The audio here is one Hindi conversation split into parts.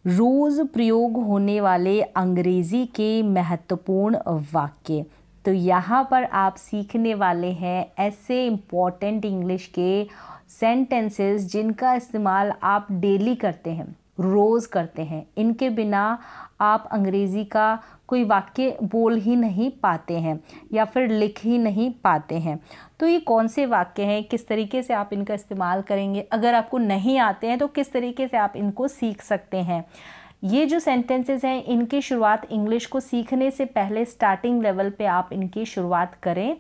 रोज़ प्रयोग होने वाले अंग्रेज़ी के महत्वपूर्ण वाक्य। तो यहाँ पर आप सीखने वाले हैं ऐसे इम्पॉर्टेंट इंग्लिश के सेंटेंसेस जिनका इस्तेमाल आप डेली करते हैं, रोज़ करते हैं। इनके बिना आप अंग्रेज़ी का कोई वाक्य बोल ही नहीं पाते हैं या फिर लिख ही नहीं पाते हैं। तो ये कौन से वाक्य हैं, किस तरीके से आप इनका इस्तेमाल करेंगे, अगर आपको नहीं आते हैं तो किस तरीके से आप इनको सीख सकते हैं। ये जो सेंटेंसेस हैं इनकी शुरुआत इंग्लिश को सीखने से पहले स्टार्टिंग लेवल पे आप इनकी शुरुआत करें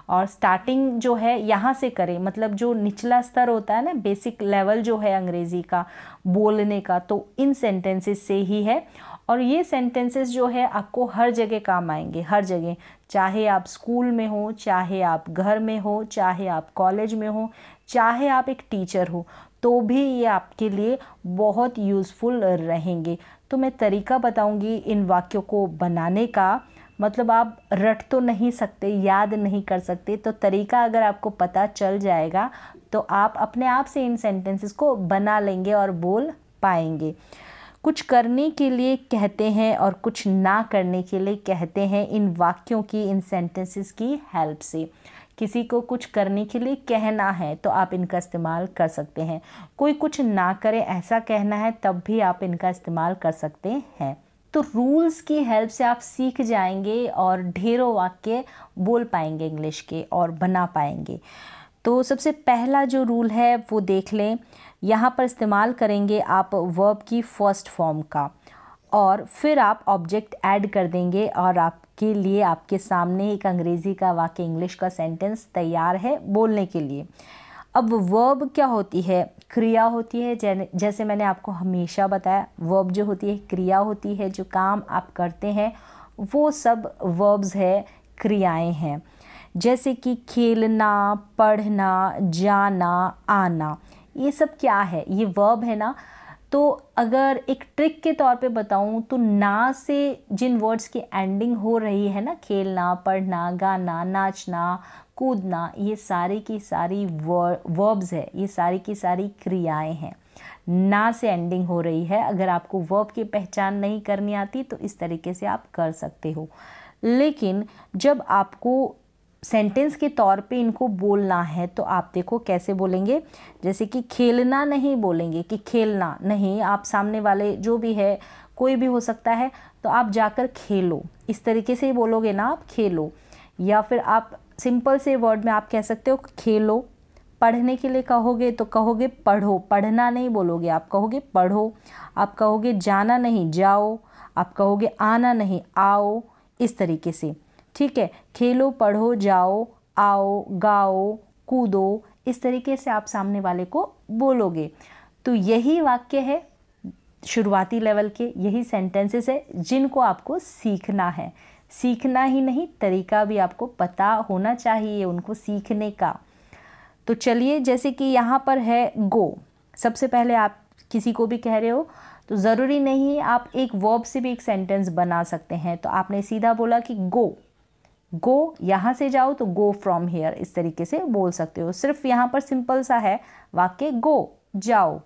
और स्टार्टिंग जो है यहाँ से करें, मतलब जो निचला स्तर होता है ना, बेसिक लेवल जो है अंग्रेज़ी का बोलने का, तो इन सेंटेंसेस से ही है। और ये सेंटेंसेस जो है आपको हर जगह काम आएंगे, हर जगह, चाहे आप स्कूल में हो, चाहे आप घर में हो, चाहे आप कॉलेज में हो, चाहे आप एक टीचर हो, तो भी ये आपके लिए बहुत यूज़फुल रहेंगे। तो मैं तरीका बताऊंगी इन वाक्यों को बनाने का। मतलब आप रट तो नहीं सकते, याद नहीं कर सकते, तो तरीका अगर आपको पता चल जाएगा तो आप अपने आप से इन सेंटेंसेस को बना लेंगे और बोल पाएंगे। कुछ करने के लिए कहते हैं और कुछ ना करने के लिए कहते हैं इन वाक्यों की, इन सेंटेंसेस की हेल्प से। किसी को कुछ करने के लिए कहना है तो आप इनका इस्तेमाल कर सकते हैं। कोई कुछ ना करे ऐसा कहना है तब भी आप इनका इस्तेमाल कर सकते हैं। तो रूल्स की हेल्प से आप सीख जाएंगे और ढेरों वाक्य बोल पाएंगे इंग्लिश के और बना पाएंगे। तो सबसे पहला जो रूल है वो देख लें। यहाँ पर इस्तेमाल करेंगे आप वर्ब की फर्स्ट फॉर्म का और फिर आप ऑब्जेक्ट ऐड कर देंगे और आपके लिए आपके सामने एक अंग्रेज़ी का वाक्य, इंग्लिश का सेंटेंस तैयार है बोलने के लिए। अब वर्ब क्या होती है? क्रिया होती है। जैसे मैंने आपको हमेशा बताया, वर्ब जो होती है क्रिया होती है, जो काम आप करते हैं वो सब वर्ब्स है, क्रियाएं हैं। जैसे कि खेलना, पढ़ना, जाना, आना, ये सब क्या है? ये वर्ब है ना। तो अगर एक ट्रिक के तौर पे बताऊं तो ना से जिन वर्ड्स की एंडिंग हो रही है ना, खेलना, पढ़ना, गाना, नाचना, कूदना, ये सारी की सारी वर्ब्स है, ये सारी की सारी क्रियाएं हैं, ना से एंडिंग हो रही है। अगर आपको वर्ब की पहचान नहीं करनी आती तो इस तरीके से आप कर सकते हो। लेकिन जब आपको सेंटेंस के तौर पे इनको बोलना है तो आप देखो कैसे बोलेंगे। जैसे कि खेलना नहीं बोलेंगे कि खेलना नहीं, आप सामने वाले जो भी है, कोई भी हो सकता है, तो आप जाकर खेलो, इस तरीके से ही बोलोगे ना, आप खेलो। या फिर आप सिंपल से वर्ड में आप कह सकते हो खेलो। पढ़ने के लिए कहोगे तो कहोगे पढ़ो, पढ़ना नहीं बोलोगे, आप कहोगे पढ़ो। आप कहोगे जाना नहीं, जाओ। आप कहोगे आना नहीं, आओ, इस तरीके से। ठीक है, खेलो, पढ़ो, जाओ, आओ, गाओ, कूदो, इस तरीके से आप सामने वाले को बोलोगे। तो यही वाक्य है शुरुआती लेवल के, यही सेंटेंसेस है जिनको आपको सीखना है। सीखना ही नहीं, तरीका भी आपको पता होना चाहिए उनको सीखने का। तो चलिए, जैसे कि यहाँ पर है गो। सबसे पहले आप किसी को भी कह रहे हो तो ज़रूरी नहीं आप एक वर्ब से भी एक सेंटेंस बना सकते हैं। तो आपने सीधा बोला कि गो, गो यहाँ से जाओ तो गो फ्रॉम हेयर, इस तरीके से बोल सकते हो। सिर्फ यहाँ पर सिंपल सा है वाक्य, गो, जाओ।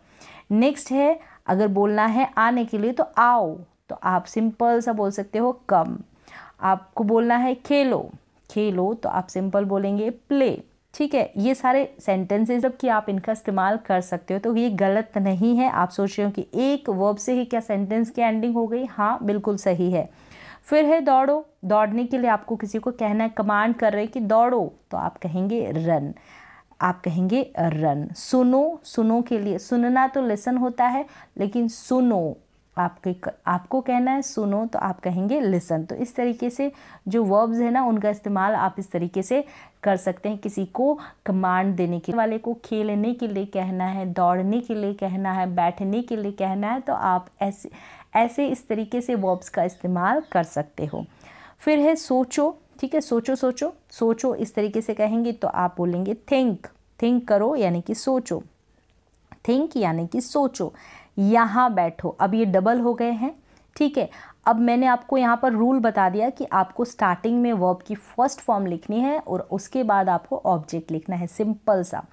नेक्स्ट है, अगर बोलना है आने के लिए तो आओ, तो आप सिंपल सा बोल सकते हो कम। आपको बोलना है खेलो, खेलो, तो आप सिंपल बोलेंगे प्ले। ठीक है, ये सारे सेंटेंसेस जब कि आप इनका इस्तेमाल कर सकते हो, तो ये गलत नहीं है। आप सोच रहे हो कि एक वर्ब से ही क्या सेंटेंस की एंडिंग हो गई? हाँ, बिल्कुल सही है। फिर है दौड़ो। दौड़ने के लिए आपको किसी को कहना है, कमांड कर रहे हैं कि दौड़ो, तो आप कहेंगे रन, आप कहेंगे रन। सुनो, सुनो के लिए, सुनना तो लिसन होता है, लेकिन सुनो आपको कहना है सुनो, तो आप कहेंगे लिसन। तो इस तरीके से जो वर्ब्स है ना, उनका इस्तेमाल आप इस तरीके से कर सकते हैं। किसी को कमांड देने के वाले को खेलने के लिए कहना है, दौड़ने के लिए कहना है, बैठने के लिए कहना है, तो आप ऐसे इस तरीके से वर्ब्स का इस्तेमाल कर सकते हो। फिर है सोचो। ठीक है, सोचो, सोचो, सोचो, इस तरीके से कहेंगे तो आप बोलेंगे थिंक, थिंक करो यानी कि सोचो, थिंक यानी कि सोचो। यहाँ बैठो, अब ये डबल हो गए हैं। ठीक है, अब मैंने आपको यहाँ पर रूल बता दिया कि आपको स्टार्टिंग में वर्ब की फर्स्ट फॉर्म लिखनी है और उसके बाद आपको ऑब्जेक्ट लिखना है, सिंपल सा।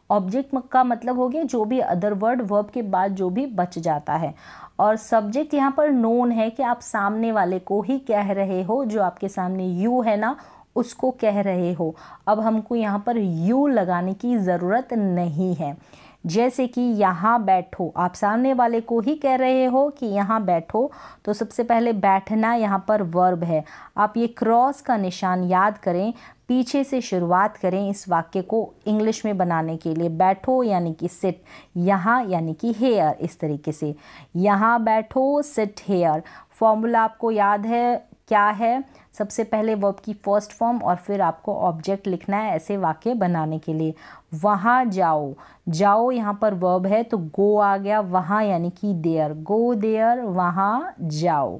ऑब्जेक्ट का मतलब हो गया जो भी अदर वर्ड वर्ब के बाद जो भी बच जाता है। और सब्जेक्ट यहाँ पर नोन है कि आप सामने वाले को ही कह रहे हो, जो आपके सामने यू है ना उसको कह रहे हो। अब हमको यहाँ पर यू लगाने की ज़रूरत नहीं है। जैसे कि यहाँ बैठो, आप सामने वाले को ही कह रहे हो कि यहाँ बैठो, तो सबसे पहले बैठना यहाँ पर वर्ब है। आप ये क्रॉस का निशान याद करें, पीछे से शुरुआत करें इस वाक्य को इंग्लिश में बनाने के लिए। बैठो यानी कि सिट, यहाँ यानी कि हेयर, इस तरीके से यहाँ बैठो, सिट हेयर। फॉर्मूला आपको याद है क्या है? सबसे पहले वर्ब की फर्स्ट फॉर्म और फिर आपको ऑब्जेक्ट लिखना है ऐसे वाक्य बनाने के लिए। वहाँ जाओ, जाओ यहाँ पर वर्ब है तो गो आ गया, वहाँ यानी कि देयर, गो देयर, वहाँ जाओ।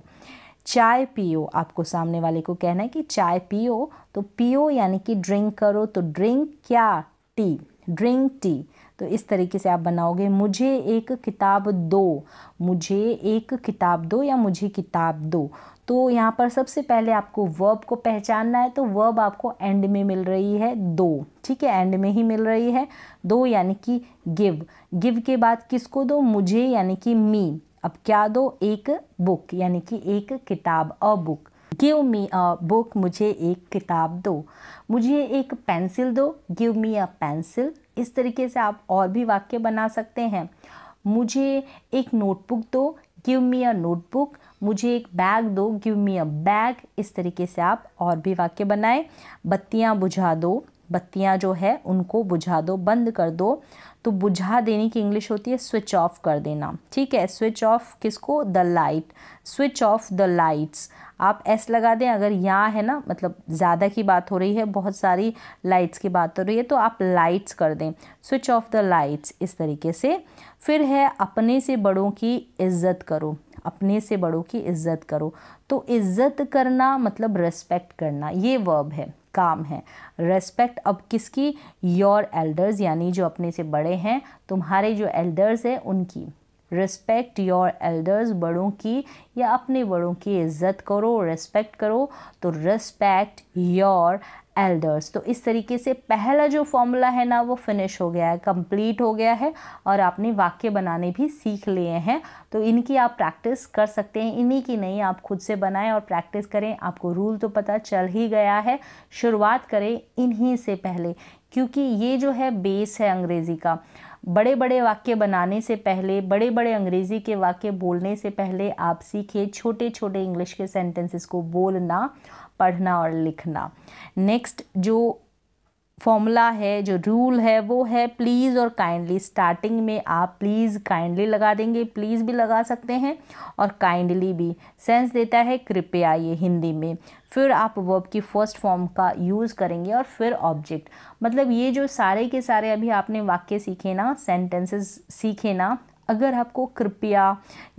चाय पियो, आपको सामने वाले को कहना है कि चाय पियो, तो पियो यानी कि ड्रिंक करो, तो ड्रिंक क्या? T, drink tea. तो इस तरीके से आप बनाओगे। मुझे एक किताब दो, मुझे एक किताब दो या मुझे किताब दो। तो यहाँ पर सबसे पहले आपको वर्ब को पहचानना है, तो वर्ब आपको एंड में मिल रही है दो, ठीक है, एंड में ही मिल रही है दो, यानी कि गिव। गिव के बाद किसको दो? मुझे यानी कि मी। अब क्या दो? एक बुक यानी कि एक किताब, a book. Give me a book, मुझे एक किताब दो। मुझे एक पेंसिल दो, गिव मी अ पेंसिल। इस तरीके से आप और भी वाक्य बना सकते हैं। मुझे एक नोटबुक दो, गिव मी अ नोटबुक। मुझे एक बैग दो, गिव मी अ बैग। इस तरीके से आप और भी वाक्य बनाएं। बत्तियां बुझा दो, बत्तियां जो है उनको बुझा दो, बंद कर दो। तो बुझा देने की इंग्लिश होती है स्विच ऑफ कर देना, ठीक है। स्विच ऑफ किसको? The light, switch off the lights. आप एस लगा दें अगर यहाँ है ना, मतलब ज़्यादा की बात हो रही है, बहुत सारी लाइट्स की बात हो रही है, तो आप लाइट्स कर दें, स्विच ऑफ द लाइट्स, इस तरीके से। फिर है अपने से बड़ों की इज्जत करो, अपने से बड़ों की इज्जत करो। तो इज्जत करना मतलब रेस्पेक्ट करना, ये वर्ब है, काम है। रेस्पेक्ट अब किसकी? योर एल्डर्स, यानी जो अपने से बड़े हैं, तुम्हारे जो एल्डर्स हैं उनकी। रिस्पेक्ट योर एल्डर्स, बड़ों की या अपने बड़ों की इज्जत करो, रेस्पेक्ट करो, तो रिस्पेक्ट योर एल्डर्स। तो इस तरीके से पहला जो फॉर्मूला है ना वो फिनिश हो गया है, कंप्लीट हो गया है, और आपने वाक्य बनाने भी सीख लिए हैं। तो इनकी आप प्रैक्टिस कर सकते हैं, इन्हीं की नहीं, आप खुद से बनाएं और प्रैक्टिस करें। आपको रूल तो पता चल ही गया है। शुरुआत करें इन्हीं से पहले, क्योंकि ये जो है बेस है अंग्रेज़ी का। बड़े बड़े वाक्य बनाने से पहले, बड़े बड़े अंग्रेज़ी के वाक्य बोलने से पहले आप सीखिए छोटे छोटे इंग्लिश के सेंटेंसेस को बोलना, पढ़ना और लिखना। नेक्स्ट जो फॉर्मूला है, जो रूल है, वो है प्लीज़ और काइंडली। स्टार्टिंग में आप प्लीज़ काइंडली लगा देंगे, प्लीज़ भी लगा सकते हैं और काइंडली भी। सेंस देता है कृपया, ये हिंदी में। फिर आप वर्ब की फर्स्ट फॉर्म का यूज़ करेंगे और फिर ऑब्जेक्ट। मतलब ये जो सारे के सारे अभी आपने वाक्य सीखे ना, सेंटेंसेस सीखे ना, अगर आपको कृपया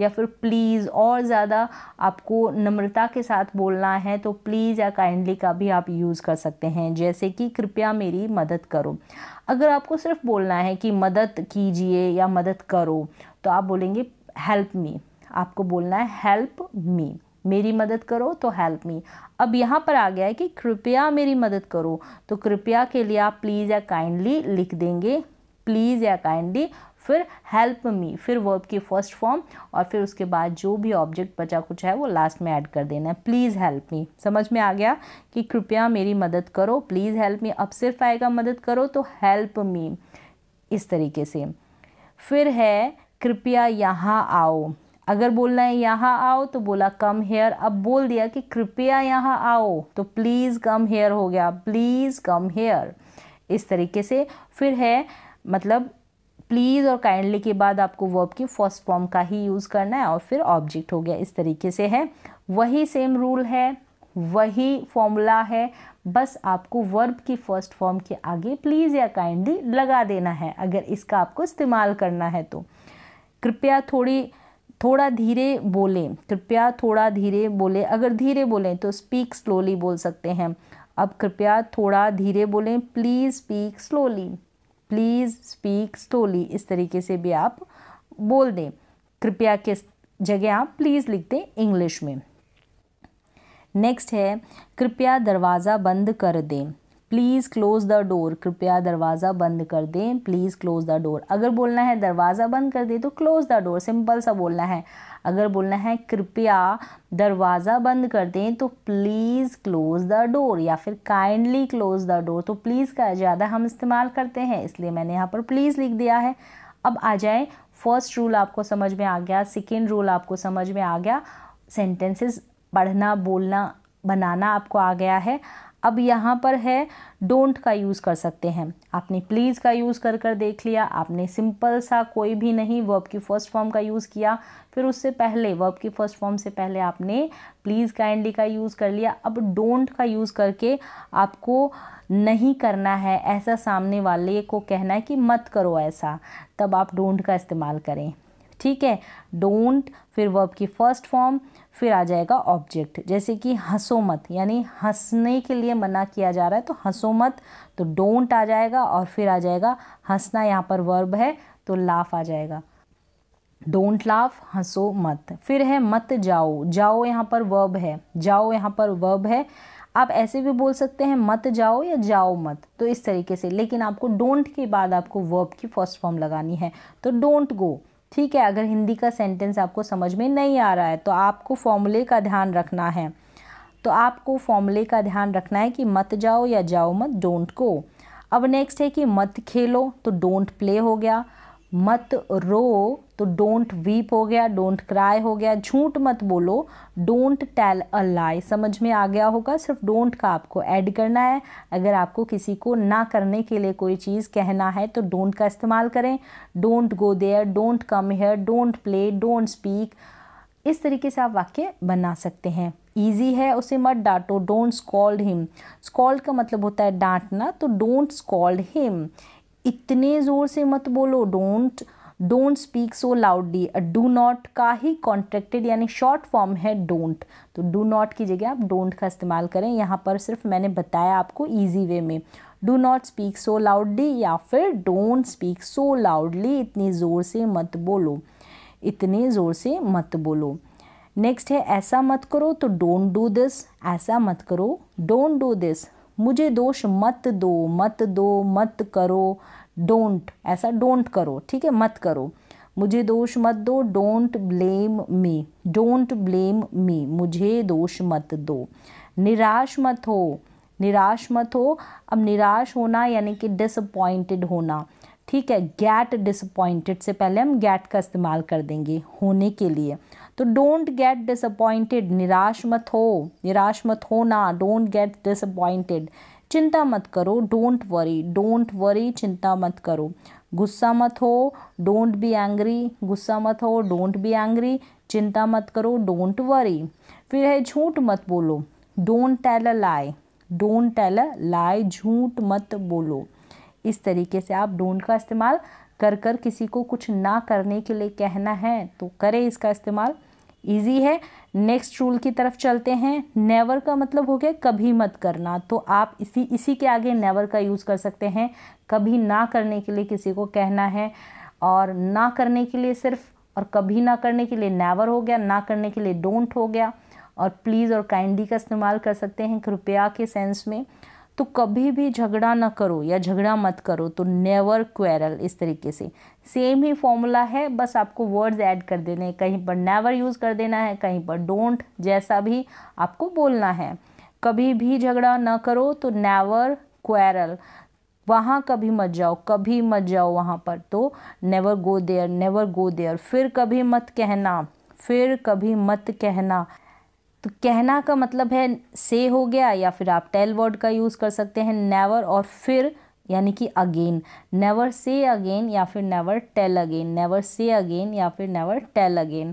या फिर प्लीज़ और ज़्यादा आपको नम्रता के साथ बोलना है तो प्लीज़ या काइंडली का भी आप यूज़ कर सकते हैं। जैसे कि कृपया मेरी मदद करो। अगर आपको सिर्फ बोलना है कि मदद कीजिए या मदद करो, तो आप बोलेंगे हेल्प मी। आपको बोलना है हेल्प मी, मेरी मदद करो तो हेल्प मी। अब यहाँ पर आ गया है कि कृपया मेरी मदद करो, तो कृपया के लिए आप प्लीज़ या काइंडली लिख देंगे, प्लीज़ या काइंडली, फिर हेल्प मी, फिर वर्ब की फर्स्ट फॉर्म, और फिर उसके बाद जो भी ऑब्जेक्ट बचा कुछ है वो लास्ट में ऐड कर देना है। प्लीज़ हेल्प मी, समझ में आ गया कि कृपया मेरी मदद करो, प्लीज़ हेल्प मी। अब सिर्फ आएगा मदद करो तो हेल्प मी, इस तरीके से। फिर है कृपया यहाँ आओ। अगर बोलना है यहाँ आओ तो बोला कम हेयर। अब बोल दिया कि कृपया यहाँ आओ तो प्लीज़ कम हेयर हो गया, प्लीज़ कम हेयर, इस तरीके से। फिर है मतलब प्लीज़ और काइंडली के बाद आपको वर्ब की फर्स्ट फॉर्म का ही यूज़ करना है और फिर ऑब्जेक्ट हो गया, इस तरीके से है। वही सेम रूल है, वही फॉर्मूला है, बस आपको वर्ब की फर्स्ट फॉर्म के आगे प्लीज़ या काइंडली लगा देना है अगर इसका आपको इस्तेमाल करना है तो। कृपया थोड़ा धीरे बोलें, कृपया थोड़ा धीरे बोलें। अगर धीरे बोलें तो स्पीक स्लोली बोल सकते हैं। अब कृपया थोड़ा धीरे बोलें, please speak slowly, please speak slowly, इस तरीके से भी आप बोल दें। कृपया के जगह आप प्लीज़ लिख दें इंग्लिश में। नेक्स्ट है कृपया दरवाज़ा बंद कर दें। प्लीज़ क्लोज़ द डोर, कृपया दरवाज़ा बंद कर दें, प्लीज़ क्लोज़ द डोर। अगर बोलना है दरवाज़ा बंद कर दें तो क्लोज़ द डोर, सिंपल सा बोलना है। अगर बोलना है कृपया दरवाज़ा बंद कर दें तो प्लीज़ क्लोज़ द डोर, या फिर काइंडली क्लोज़ द डोर। तो प्लीज़ का ज़्यादा हम इस्तेमाल करते हैं, इसलिए मैंने यहाँ पर प्लीज़ लिख दिया है। अब आ जाए, फर्स्ट रूल आपको समझ में आ गया, सेकेंड रूल आपको समझ में आ गया, सेंटेंसेस पढ़ना, बोलना, बनाना आपको आ गया है। अब यहाँ पर है डोंट का यूज़ कर सकते हैं। आपने प्लीज़ का यूज़ कर कर देख लिया, आपने सिंपल सा कोई भी नहीं वर्ब की फर्स्ट फॉर्म का यूज़ किया, फिर उससे पहले वर्ब की फर्स्ट फॉर्म से पहले आपने प्लीज़ काइंडली का यूज़ कर लिया। अब डोंट का यूज़ करके आपको नहीं करना है ऐसा, सामने वाले को कहना है कि मत करो ऐसा, तब आप डोंट का इस्तेमाल करें। ठीक है, डोंट, फिर वर्ब की फर्स्ट फॉर्म, फिर आ जाएगा ऑब्जेक्ट, जैसे कि हंसो मत, यानी हंसने के लिए मना किया जा रहा है तो हंसो मत, तो डोंट आ जाएगा, और फिर आ जाएगा हंसना, यहाँ पर वर्ब है तो लाफ आ जाएगा, डोंट लाफ, हंसो मत। फिर है मत जाओ, जाओ यहाँ पर वर्ब है, जाओ यहाँ पर वर्ब है। आप ऐसे भी बोल सकते हैं मत जाओ या जाओ मत, तो इस तरीके से, लेकिन आपको डोंट के बाद आपको वर्ब की फर्स्ट फॉर्म लगानी है, तो डोंट गो। ठीक है, अगर हिंदी का सेंटेंस आपको समझ में नहीं आ रहा है तो आपको फॉर्मूले का ध्यान रखना है, तो आपको फॉर्मूले का ध्यान रखना है कि मत जाओ या जाओ मत, डोंट गो। अब नेक्स्ट है कि मत खेलो, तो डोंट प्ले हो गया, मत रो तो डोंट वीप हो गया, डोंट क्राई हो गया, झूठ मत बोलो, डोंट टेल अ लाई। समझ में आ गया होगा, सिर्फ डोंट का आपको ऐड करना है। अगर आपको किसी को ना करने के लिए कोई चीज़ कहना है तो डोंट का इस्तेमाल करें, don't go there, don't come here, don't play, don't speak. इस तरीके से आप वाक्य बना सकते हैं। ईजी है, उसे मत डांटो, डोंट स्कॉल्ड हिम। स्कॉल्ड का मतलब होता है डांटना, तो डोंट स्कॉल्ड हिम। इतने ज़ोर से मत बोलो, don't speak so loudly. Do not का ही कॉन्ट्रैक्टेड यानी शॉर्ट फॉर्म है डोंट, तो डू नॉट की जगह आप डोंट का इस्तेमाल करें। यहाँ पर सिर्फ मैंने बताया आपको ईजी वे में, do not speak so loudly या फिर डोंट स्पीक सो लाउडली, इतनी ज़ोर से मत बोलो, इतने ज़ोर से मत बोलो। नेक्स्ट है ऐसा मत करो, तो डोंट डू दिस, ऐसा मत करो, डोंट डू दिस। मुझे दोष मत दो, मत दो, मत करो, डोंट, ऐसा डोंट करो, ठीक है, मत करो। मुझे दोष मत दो, don't blame me, don't blame me, मुझे दोष मत दो। निराश मत हो, निराश मत हो। अब निराश होना यानी कि डिसअपॉइंटेड होना, ठीक है, गेट डिसअपॉइंटेड से पहले हम गेट का इस्तेमाल कर देंगे होने के लिए, तो डोंट गेट डिसअपॉइंटेड, निराश मत हो, निराश मत होना, डोंट गेट डिसअपॉइंटेड। चिंता मत करो, डोंट वरी, डोंट वरी, चिंता मत करो। गुस्सा मत हो, डोंट बी एंग्री, गुस्सा मत हो, डोंट बी एंग्री, चिंता मत करो, डोंट वरी। फिर है झूठ मत बोलो, don't tell a lie, don't tell a lie, झूठ मत बोलो। इस तरीके से आप डोंट का इस्तेमाल कर कर किसी को कुछ ना करने के लिए कहना है तो करें इसका इस्तेमाल, इजी है। नेक्स्ट रूल की तरफ चलते हैं। नेवर का मतलब हो गया कभी मत करना, तो आप इसी के आगे नेवर का यूज़ कर सकते हैं। कभी ना करने के लिए किसी को कहना है, और ना करने के लिए सिर्फ, और कभी ना करने के लिए नेवर हो गया, ना करने के लिए डोंट हो गया। और प्लीज़ और काइंडली का इस्तेमाल कर सकते हैं कृपया के सेंस में। तो कभी भी झगड़ा ना करो या झगड़ा मत करो, तो नेवर क्वेरल, इस तरीके से सेम ही फॉर्मूला है, बस आपको वर्ड्स ऐड कर देने, कहीं पर नेवर यूज़ कर देना है, कहीं पर डोंट, जैसा भी आपको बोलना है। कभी भी झगड़ा ना करो तो नेवर क्वेरल, वहाँ कभी मत जाओ, कभी मत जाओ वहाँ पर, तो never go there, never go there. फिर कभी मत कहना, फिर कभी मत कहना, तो कहना का मतलब है से हो गया, या फिर आप टेल वर्ड का यूज़ कर सकते हैं नेवर, और फिर यानी कि अगेन, नेवर से अगेन या फिर never tell again, never say again या फिर नेवर टेल अगेन।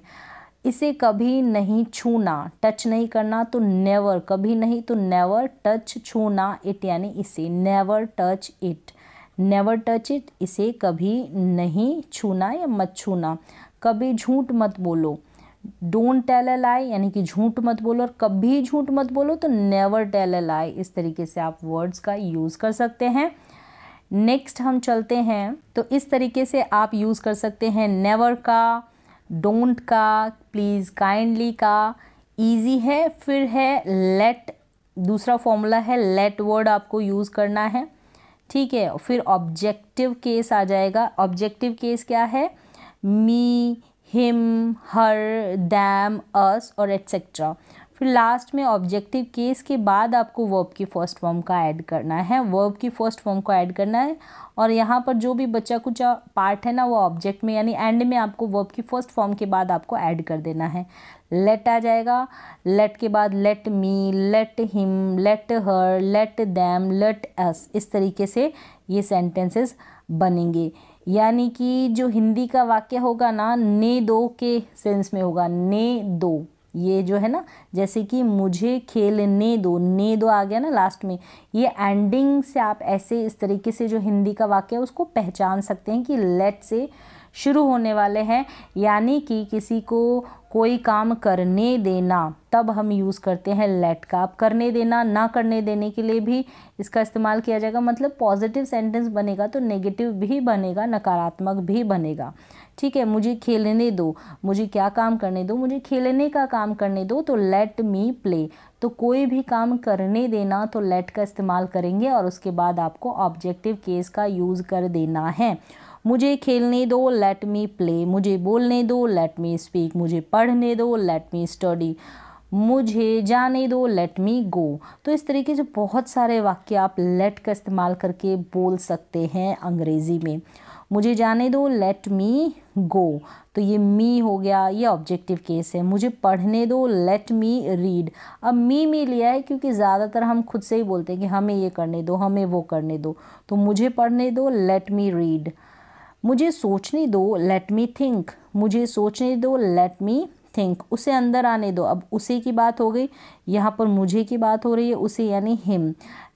इसे कभी नहीं छूना, टच नहीं करना, तो नेवर, कभी नहीं तो नेवर, टच छूना, इट यानी इसे, never touch it, never touch it, इसे कभी नहीं छूना या मत छूना। कभी झूठ मत बोलो, डोंट टेल अ लाई, यानी कि झूठ मत बोलो, और कभी झूठ मत बोलो तो नेवर टेल अ लाई। इस तरीके से आप वर्ड्स का यूज़ कर सकते हैं। नेक्स्ट हम चलते हैं, तो इस तरीके से आप यूज़ कर सकते हैं नेवर का, डोंट का, प्लीज़ काइंडली का, ईजी है। फिर है लेट दूसरा फॉर्मूला है लेट वर्ड आपको यूज़ करना है, ठीक है। फिर ऑब्जेक्टिव केस आ जाएगा। ऑब्जेक्टिव केस क्या है? मी, हिम, हर, दैम, अस और एट्सेट्रा। फिर लास्ट में ऑब्जेक्टिव केस के बाद आपको वर्ब की फर्स्ट फॉर्म का ऐड करना है, वर्ब की फर्स्ट फॉर्म को ऐड करना है। और यहाँ पर जो भी बचा कुछ पार्ट है ना, वो ऑब्जेक्ट में यानी एंड में आपको वर्ब की फर्स्ट फॉर्म के बाद आपको ऐड कर देना है। लेट आ जाएगा, लेट के बाद let me, let him, let her, let them, let us. इस तरीके से ये सेंटेंसेस बनेंगे। यानी कि जो हिंदी का वाक्य होगा ना, ने दो के सेंस में होगा, ने दो। ये जो है ना, जैसे कि मुझे खेलने दो, ने दो आ गया ना लास्ट में, ये एंडिंग से आप ऐसे इस तरीके से जो हिंदी का वाक्य है उसको पहचान सकते हैं कि लेट से शुरू होने वाले हैं। यानी कि किसी को कोई काम करने देना, तब हम यूज़ करते हैं लेट का। अब करने देना, ना करने देने के लिए भी इसका इस्तेमाल किया जाएगा। मतलब पॉजिटिव सेंटेंस बनेगा तो नेगेटिव भी बनेगा, नकारात्मक भी बनेगा, ठीक है। मुझे खेलने दो, मुझे क्या काम करने दो? मुझे खेलने का काम करने दो, तो लेट मी प्ले। तो कोई भी काम करने देना तो लेट का इस्तेमाल करेंगे और उसके बाद आपको ऑब्जेक्टिव केस का यूज़ कर देना है। मुझे खेलने दो, लेट मी प्ले। मुझे बोलने दो, लेट मी स्पीक। मुझे पढ़ने दो, लेट मी स्टडी। मुझे जाने दो, लेट मी गो। तो इस तरीके से बहुत सारे वाक्य आप लेट का इस्तेमाल करके बोल सकते हैं अंग्रेज़ी में। मुझे जाने दो, लेट मी गो, तो ये मी हो गया, ये ऑब्जेक्टिव केस है। मुझे पढ़ने दो, लेट मी रीड। अब मी लिया है क्योंकि ज़्यादातर हम खुद से ही बोलते हैं कि हमें ये करने दो, हमें वो करने दो। तो मुझे पढ़ने दो, लेट मी रीड। मुझे सोचने दो, लेट मी थिंक। मुझे सोचने दो, लेट मी थिंक। उसे अंदर आने दो। अब उसे की बात हो गई, यहाँ पर मुझे की बात हो रही है, उसे यानी हिम।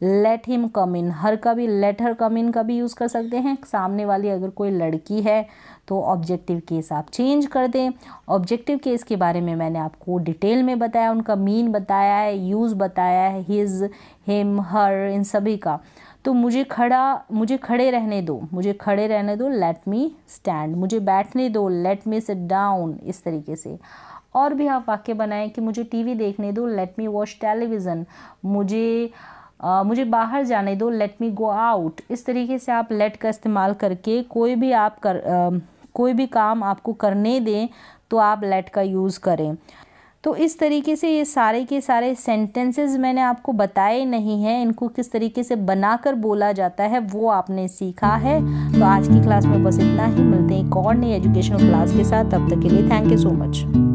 लेट हिम कम इन। हर का भी लेट हर कम इन का भी यूज़ कर सकते हैं। सामने वाली अगर कोई लड़की है तो ऑब्जेक्टिव केस आप चेंज कर दें। ऑब्जेक्टिव केस के बारे में मैंने आपको डिटेल में बताया, उनका मीन बताया है, यूज़ बताया है, हिज, हिम, हर, इन सभी का। तो मुझे खड़े रहने दो, मुझे खड़े रहने दो, लेट मी स्टैंड। मुझे बैठने दो, लेट मी सिट डाउन। इस तरीके से और भी आप वाक्य बनाएं कि मुझे टीवी देखने दो, लेट मी वॉच टेलीविज़न। मुझे बाहर जाने दो, लेट मी गो आउट। इस तरीके से आप लेट का इस्तेमाल करके कोई भी काम आपको करने दें तो आप लेट का यूज़ करें। तो इस तरीके से ये सारे के सारे सेंटेंसेस मैंने आपको बताए नहीं हैं, इनको किस तरीके से बनाकर बोला जाता है वो आपने सीखा है। तो आज की क्लास में बस इतना ही। मिलते हैं एक और नई एजुकेशनल क्लास के साथ। तब तक के लिए थैंक यू सो मच।